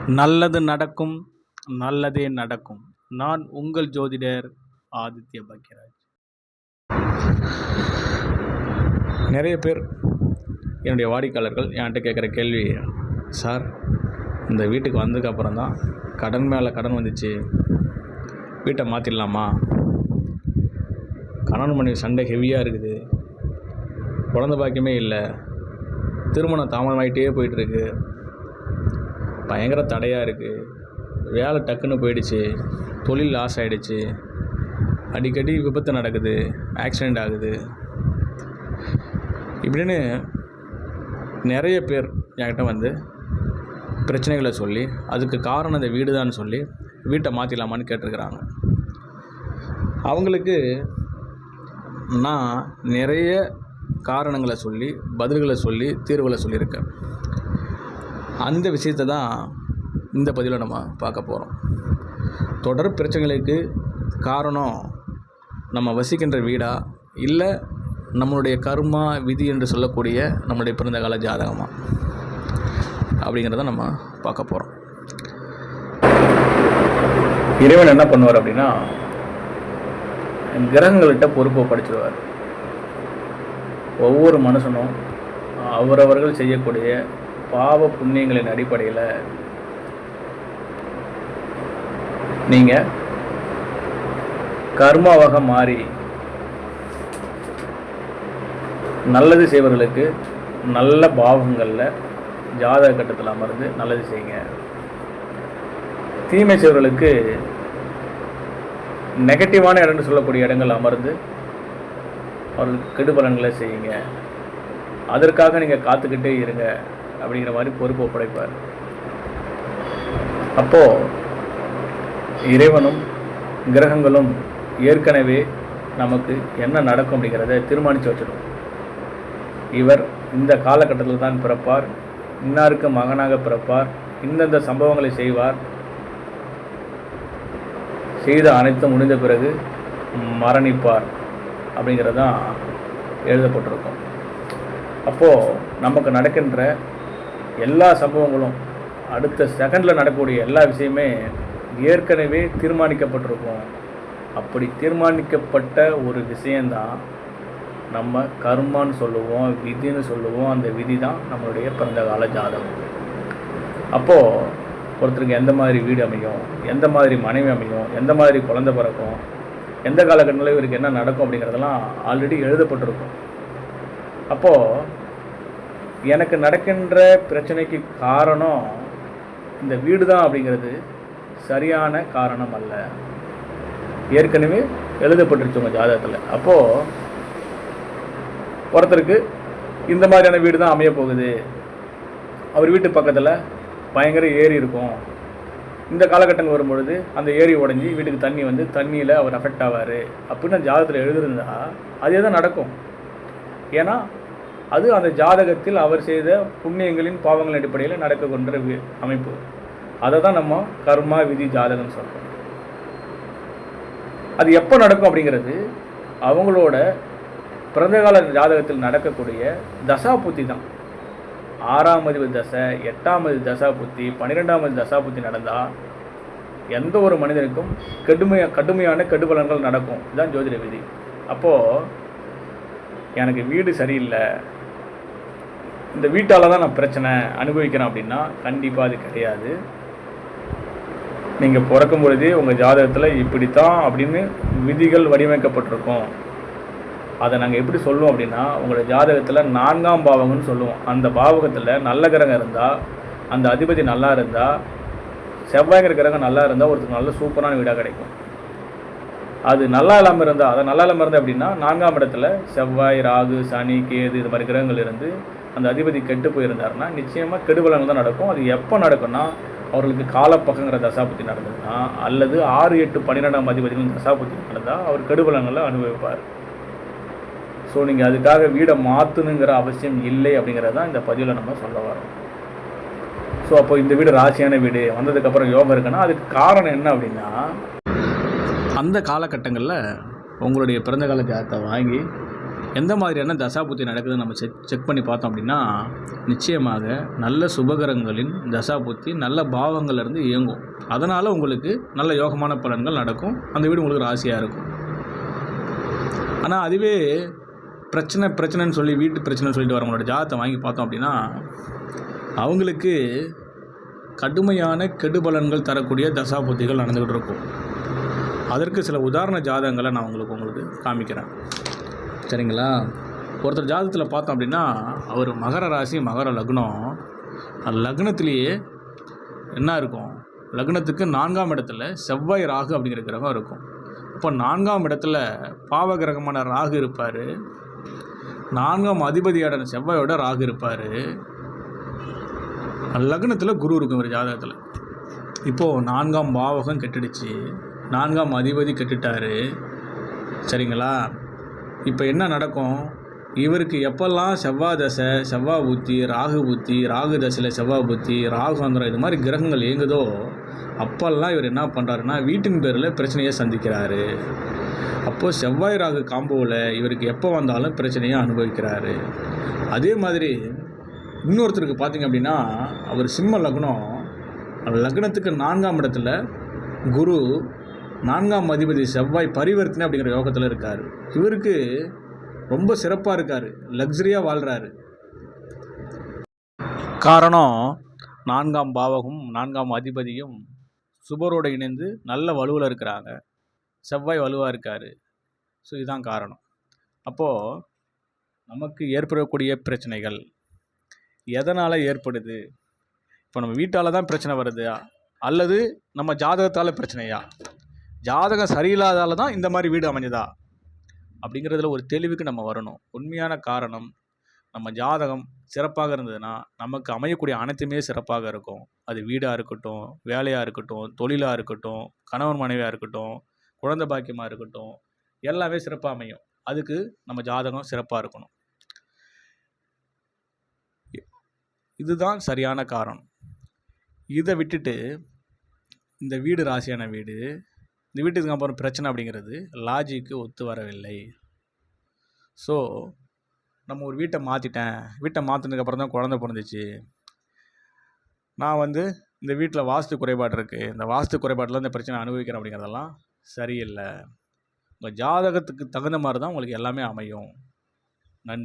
நல்லது நடக்கும், நல்லதே நடக்கும். நான் உங்கள் ஜோதிடர் ஆதித்ய பாக்யராஜ். நிறைய பேர் என்னுடைய வாடிக்கையாளர்கள் என்கிட்ட கேட்குற கேள்வி, சார் இந்த வீட்டுக்கு வந்ததுக்கப்புறம் தான் கடன் மேலே கடன் வந்துச்சு, வீட்டை மாற்றிடலாமா? கணவன் மனைவி சண்டை ஹெவியாக இருக்குது, குழந்தை பாக்கியமே இல்லை, திருமணம் தாமதமாகிட்டே போயிட்டுருக்கு, பயங்கர தடையாக இருக்குது, வேலை டக்குன்னு போயிடுச்சு, தொழில் லாஸ் ஆகிடுச்சு, அடிக்கடி விபத்து நடக்குது, ஆக்சிடெண்ட் ஆகுது, இப்படின்னு நிறைய பேர் என்கிட்ட வந்து பிரச்சனைகளை சொல்லி அதுக்கு காரணம் இந்த வீடு தான் சொல்லி வீட்டை மாற்றிடலாமான்னு கேட்டிருக்கிறாங்க. அவங்களுக்கு நான் நிறைய காரணங்களை சொல்லி பதில்களை சொல்லி தீர்வுகளை சொல்லியிருக்கேன். அந்த விஷயத்தை தான் இந்த பதிவில் நம்ம பார்க்க போகிறோம். தொடர் பிரச்சனைகளுக்கு காரணம் நம்ம வசிக்கின்ற வீடா, இல்லை நம்மளுடைய கர்மா விதி என்று சொல்லக்கூடிய நம்மளுடைய பிறந்த கால ஜாதகமா அப்படிங்கிறத நம்ம பார்க்க போகிறோம். இறைவன் என்ன பண்ணுவார் அப்படின்னா, கிரகங்கள்கிட்ட பொறுப்பை படிச்சிடுவார். ஒவ்வொரு மனுஷனும் அவரவர்கள் செய்யக்கூடிய பாவ புண்ணியங்களின் அடிப்படையில் நீங்கள் கர்மாவாக மாறி நல்லது செய்வர்களுக்கு நல்ல பாவங்களில் ஜாதக கட்டத்தில் அமர்ந்து நல்லது செய்யுங்க. தீமை செய்வர்களுக்கு நெகட்டிவான இடம்னு சொல்லக்கூடிய இடங்கள் அமர்ந்து அவர்களுக்கு கெடுபலன்களை செய்யுங்க. அதற்காக நீங்கள் காத்துக்கிட்டே இருங்க அப்படிங்கிற மாதிரி பொறுப்பு ஒப்படைப்பார். அப்போது இறைவனும் கிரகங்களும் ஏற்கனவே நமக்கு என்ன நடக்கும் அப்படிங்கிறத தீர்மானித்து வச்சிடும். இவர் இந்த காலகட்டத்தில் தான் பிறப்பார், இன்னாருக்கு மகனாக பிறப்பார், இந்தந்த சம்பவங்களை செய்வார், செய்த அனைத்தும் முடிந்த பிறகு மரணிப்பார் அப்படிங்கிறது தான் எழுதப்பட்டிருக்கும். அப்போது நமக்கு நடக்கின்ற எல்லா சம்பவங்களும் அடுத்த செகண்டில் நடக்கக்கூடிய எல்லா விஷயமே ஏற்கனவே தீர்மானிக்கப்பட்டிருக்கும். அப்படி தீர்மானிக்கப்பட்ட ஒரு விஷயந்தான் நம்ம கர்மான்னு சொல்லுவோம், விதின்னு சொல்லுவோம். அந்த விதி தான் நம்மளுடைய பிறந்த கால ஜாதகம். அப்போது ஒருத்தருக்கு எந்த மாதிரி வீடு அமையும், எந்த மாதிரி மனைவி அமையும், எந்த மாதிரி குழந்தை பிறக்கும், எந்த காலகட்டத்தில் இவருக்கு என்ன நடக்கும் அப்படிங்கிறதெல்லாம் ஆல்ரெடி எழுதப்பட்டிருக்கும். அப்போது எனக்கு நடக்கின்ற பிரச்சனைக்கு காரணம் இந்த வீடு தான் அப்படிங்கிறது சரியான காரணம் அல்ல, ஏற்கனவே எழுதப்பட்டுருச்சு உங்கள் ஜாதகத்தில். அப்போது ஒருத்தருக்கு இந்த மாதிரியான வீடு தான் அமைய போகுது, அவர் வீட்டு பக்கத்தில் பயங்கர ஏரி இருக்கும், இந்த காலகட்டங்கள் வரும்பொழுது அந்த ஏரி உடஞ்சி வீட்டுக்கு தண்ணி வந்து தண்ணியில் அவர் அஃபெக்ட் ஆவார் அப்படின்னு அந்த ஜாதகத்தில் எழுதிருந்தா அதே தான் நடக்கும். ஏன்னா அது அந்த ஜாதகத்தில் அவர் செய்த புண்ணியங்களின் பாவங்களின் அடிப்படையில் நடக்க கொண்ட அமைப்பு. அதை தான் நம்ம கர்மா விதி ஜாதகம்னு சொல்கிறோம். அது எப்போ நடக்கும் அப்படிங்கிறது அவங்களோட பிறந்தகால ஜாதகத்தில் நடக்கக்கூடிய தசா புத்தி தான். 6ஆம் அதிபதி தசை, 8ஆம் அதிபதி தசா புத்தி, 12ஆம் அதிபதி தசா புத்தி நடந்தால் எந்த ஒரு மனிதனுக்கும் கடுமையான கெடுபலன்கள் நடக்கும். இதுதான் ஜோதிட விதி. அப்போது எனக்கு வீடு சரியில்லை, இந்த வீட்டால் தான் நான் பிரச்சனை அனுபவிக்கிறேன் அப்படின்னா கண்டிப்பாக அது கிடையாது. நீங்கள் பிறக்கும் பொழுதே உங்கள் ஜாதகத்தில் இப்படித்தான் அப்படின்னு விதிகள் வடிவமைக்கப்பட்டிருக்கும். அதை நாங்கள் எப்படி சொல்லுவோம் அப்படின்னா, உங்களோட ஜாதகத்தில் 4ஆம் பாவகம்னு சொல்லுவோம். அந்த பாவகத்தில் நல்ல கிரகம் இருந்தால், அந்த அதிபதி நல்லா இருந்தால், செவ்வாய்ங்கிற கிரகம் நல்லா இருந்தால் ஒருத்தருக்கு நல்ல சூப்பரான வீடாக கிடைக்கும். அது நல்லா இல்லாமல் இருந்தால், அதை நல்லா இல்லாமல் இருந்தால் அப்படின்னா 4ஆம் இடத்துல செவ்வாய், ராகு, சனி, கேது இது மாதிரி கிரகங்கள் இருந்து அந்த அதிபதி கெட்டு போயிருந்தாருன்னா நிச்சயமாக கெடுபலங்கள் தான் நடக்கும். அது எப்போ நடக்கும்னா, அவர்களுக்கு காலப்பக்கங்கிற தசாபுத்தி நடந்ததுன்னா, அல்லது 6, 8, 12ஆம் அதிபதிகள் தசாபுத்தி நடந்தால் அவர் கெடுபலங்களை அனுபவிப்பார். ஸோ நீங்கள் அதுக்காக வீடை மாற்றணுங்கிற அவசியம் இல்லை அப்படிங்கிறது தான் இந்த பதிவில் நம்ம சொல்ல வரோம். ஸோ அப்போ இந்த வீடு ராசியான வீடு வந்ததுக்கப்புறம் யோகம் இருக்குன்னா அதுக்கு காரணம் என்ன அப்படின்னா, அந்த காலகட்டங்களில் உங்களுடைய பிறந்த கால ஜாதகத்தை வாங்கி எந்த மாதிரியான தசாபுத்தி நடக்குதுன்னு நம்ம செக் பண்ணி பார்த்தோம் அப்படின்னா, நிச்சயமாக நல்ல சுபகிரகங்களின் தசாபுத்தி நல்ல பாவங்கள்லேருந்து இயங்கும். அதனால் உங்களுக்கு நல்ல யோகமான பலன்கள் நடக்கும். அந்த வீடு உங்களுக்கு ராசியாக இருக்கும். ஆனால் அதுவே பிரச்சனைன்னு சொல்லி வீட்டு பிரச்சனைன்னு சொல்லிட்டு வரவங்களோட ஜாதகத்தை வாங்கி பார்த்தோம் அப்படின்னா, அவங்களுக்கு கடுமையான கெடுபலன்கள் தரக்கூடிய தசாபுத்திகள் நடந்துக்கிட்டு இருக்கும். அதற்கு சில உதாரண ஜாதகங்களை நான் உங்களுக்கு காமிக்கிறேன். சரிங்களா? ஒருத்தர் ஜாதகத்தில் பார்த்தோம் அப்படின்னா, அவர் மகர ராசி மகர லக்னம். லக்னத்திலேயே என்ன இருக்கும், லக்னத்துக்கு 4ஆம் இடத்துல செவ்வாய் ராகு அப்படிங்கிற கிரகம் இருக்கும். இப்போ 4ஆம் இடத்துல பாவ கிரகமான ராகு இருப்பார். 4ஆம் அதிபதியான செவ்வாயோட ராகு இருப்பார். லக்னத்தில் குரு இருக்கும் ஒரு ஜாதகத்தில். இப்போது 4ஆம் பாவகம் கெட்டுடுச்சு, 4ஆம் அதிபதி கெட்டுட்டார். சரிங்களா? இப்போ என்ன நடக்கும், இவருக்கு எப்பெல்லாம் செவ்வாய் தசை, செவ்வாய் புத்தி, ராகு தசையில் செவ்வாய் புத்தி, ராகு சந்திரம் இது மாதிரி கிரகங்கள் இயங்குதோ அப்போல்லாம் இவர் என்ன பண்ணுறாருன்னா வீட்டின் பேரில் பிரச்சனையை சந்திக்கிறாரு. அப்போது செவ்வாய் ராகு காம்போவில் இவருக்கு எப்போ வந்தாலும் பிரச்சனையை அனுபவிக்கிறாரு. அதே மாதிரி இன்னொருத்தருக்கு பார்த்திங்க அப்படின்னா, அவர் சிம்ம லக்னம். லக்னத்துக்கு 4ஆம் இடத்துல குரு, 4ஆம் அதிபதி செவ்வாய் பரிவர்த்தனை அப்படிங்கிற யோகத்தில் இருக்கார். இவருக்கு ரொம்ப சிறப்பாக இருக்கார், லக்ஸரியாக வாழ்கிறாரு. காரணம் 4ஆம் பாவகம் 4ஆம் அதிபதியும் சுபரோடு இணைந்து நல்ல வலுவில் இருக்கிறாங்க. செவ்வாய் வலுவாக இருக்கார். ஸோ இதுதான் காரணம். அப்போது நமக்கு ஏற்படக்கூடிய பிரச்சனைகள் எதனால் ஏற்படுது? இப்போ நம்ம வீட்டால் தான் பிரச்சனை வருது, அல்லது நம்ம ஜாதகத்தால் பிரச்சனையா, ஜாதகம் சரியில்லாதால தான் இந்த மாதிரி வீடு அமைஞ்சதா அப்படிங்கிறதுல ஒரு தெளிவுக்கு நம்ம வரணும். உண்மையான காரணம், நம்ம ஜாதகம் சிறப்பாக இருந்ததுன்னா நமக்கு அமையக்கூடிய அனைத்துமே சிறப்பாக இருக்கும். அது வீடாக இருக்கட்டும், வேலையாக இருக்கட்டும், தொழிலாக இருக்கட்டும், கணவன் மனைவியாக இருக்கட்டும், குழந்தை பாக்கியமாக இருக்கட்டும், எல்லாமே சிறப்பாக அமையும். அதுக்கு நம்ம ஜாதகம் சிறப்பாக இருக்கணும். இதுதான் சரியான காரணம். இதை விட்டுட்டு இந்த வீடு ராசியான வீடு, இந்த வீட்டுக்கு அப்புறம் பிரச்சனை அப்படிங்கிறது லாஜிக்கு ஒத்து வரவில்லை. ஸோ நம்ம ஒரு வீட்டை மாற்றினதுக்கப்புறம் தான் குழந்தை பிறந்துச்சு, நான் இந்த வீட்டில் வாஸ்து குறைபாடு இருக்குது, இந்த வாஸ்து குறைபாட்டில் இந்த பிரச்சனை அனுபவிக்கிறேன் அப்படிங்கிறதெல்லாம் சரியில்லை. உங்கள் ஜாதகத்துக்கு தகுந்த மாதிரி தான் உங்களுக்கு எல்லாமே அமையும். நன்றி.